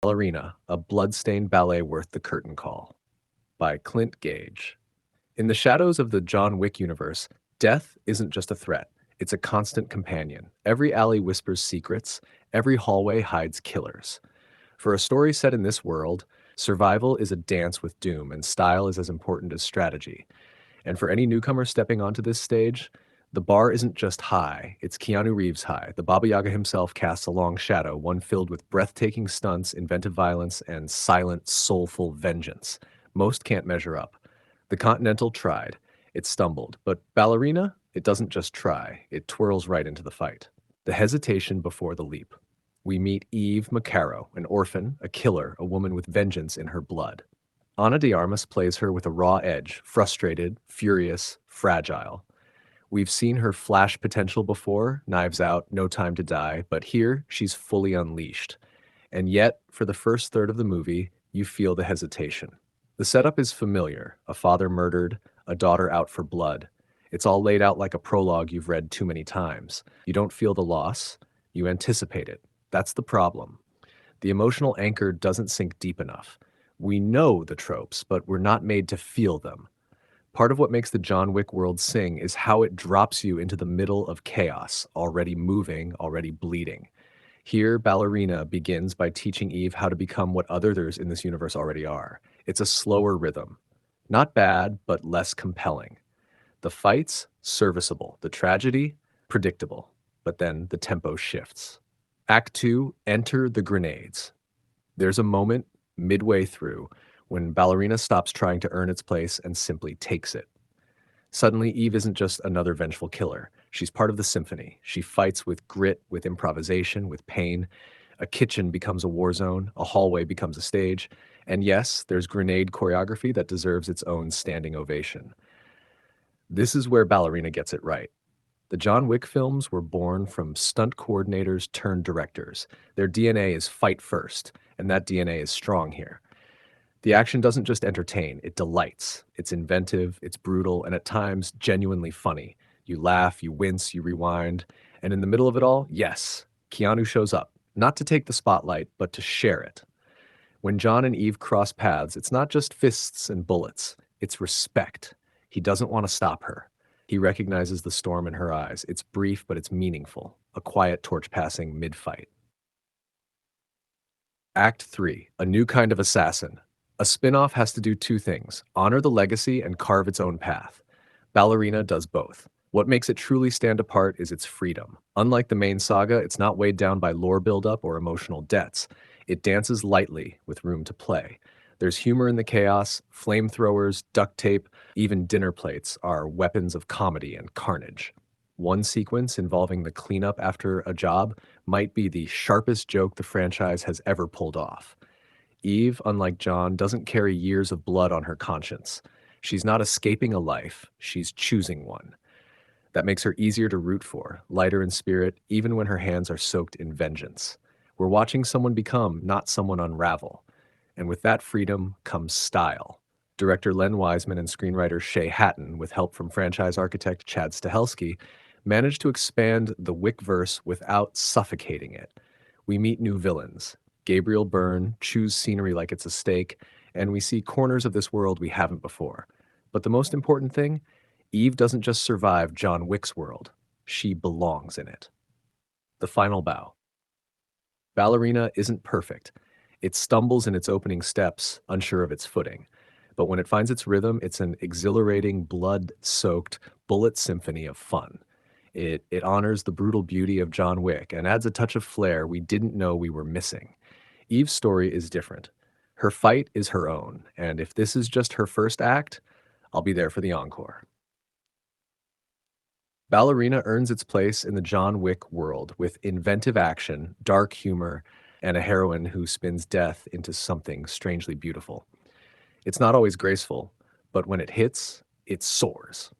Ballerina, a blood-stained ballet worth the curtain call, by Clint Gage. In the shadows of the John Wick universe, death isn't just a threat, it's a constant companion. Every alley whispers secrets, every hallway hides killers. For a story set in this world, survival is a dance with doom, and style is as important as strategy. And for any newcomer stepping onto this stage, the bar isn't just high, it's Keanu Reeves high. The Baba Yaga himself casts a long shadow, one filled with breathtaking stunts, inventive violence, and silent, soulful vengeance. Most can't measure up. The Continental tried. It stumbled. But Ballerina, it doesn't just try, it twirls right into the fight. The hesitation before the leap. We meet Eve Macarro, an orphan, a killer, a woman with vengeance in her blood. Ana de Armas plays her with a raw edge, frustrated, furious, fragile. We've seen her flash potential before, Knives Out, No Time to Die, but here she's fully unleashed. And yet, for the first third of the movie, you feel the hesitation. The setup is familiar: a father murdered, a daughter out for blood. It's all laid out like a prologue you've read too many times. You don't feel the loss, you anticipate it. That's the problem. The emotional anchor doesn't sink deep enough. We know the tropes, but we're not made to feel them. Part of what makes the John Wick world sing is how it drops you into the middle of chaos, already moving, already bleeding. Here, Ballerina begins by teaching Eve how to become what others in this universe already are. It's a slower rhythm. Not bad, but less compelling. The fights, serviceable. The tragedy, predictable. But then the tempo shifts. Act 2, enter the grenades. There's a moment midway through when Ballerina stops trying to earn its place and simply takes it. Suddenly, Eve isn't just another vengeful killer. She's part of the symphony. She fights with grit, with improvisation, with pain. A kitchen becomes a war zone, a hallway becomes a stage, and yes, there's grenade choreography that deserves its own standing ovation. This is where Ballerina gets it right. The John Wick films were born from stunt coordinators turned directors. Their DNA is fight first, and that DNA is strong here. The action doesn't just entertain, it delights. It's inventive, it's brutal, and at times genuinely funny. You laugh, you wince, you rewind, and in the middle of it all, yes, Keanu shows up, not to take the spotlight, but to share it. When John and Eve cross paths, it's not just fists and bullets, it's respect. He doesn't want to stop her. He recognizes the storm in her eyes. It's brief, but it's meaningful, a quiet torch passing mid-fight. Act 3, a new kind of assassin. A spin-off has to do two things: honor the legacy and carve its own path. Ballerina does both. What makes it truly stand apart is its freedom. Unlike the main saga, it's not weighed down by lore buildup or emotional debts. It dances lightly, with room to play. There's humor in the chaos, flamethrowers, duct tape, even dinner plates are weapons of comedy and carnage. One sequence involving the cleanup after a job might be the sharpest joke the franchise has ever pulled off. Eve, unlike John, doesn't carry years of blood on her conscience. She's not escaping a life, she's choosing one. That makes her easier to root for, lighter in spirit, even when her hands are soaked in vengeance. We're watching someone become, not someone unravel. And with that freedom comes style. Director Len Wiseman and screenwriter Shay Hatton, with help from franchise architect Chad Stahelski, managed to expand the Wick-verse without suffocating it. We meet new villains. Gabriel Byrne chews scenery like it's a steak, and we see corners of this world we haven't before. But the most important thing, Eve doesn't just survive John Wick's world, she belongs in it. The final bow. Ballerina isn't perfect. It stumbles in its opening steps, unsure of its footing. But when it finds its rhythm, it's an exhilarating, blood-soaked bullet symphony of fun. It honors the brutal beauty of John Wick and adds a touch of flair we didn't know we were missing. Eve's story is different. Her fight is her own, and if this is just her first act, I'll be there for the encore. Ballerina earns its place in the John Wick world with inventive action, dark humor, and a heroine who spins death into something strangely beautiful. It's not always graceful, but when it hits, it soars.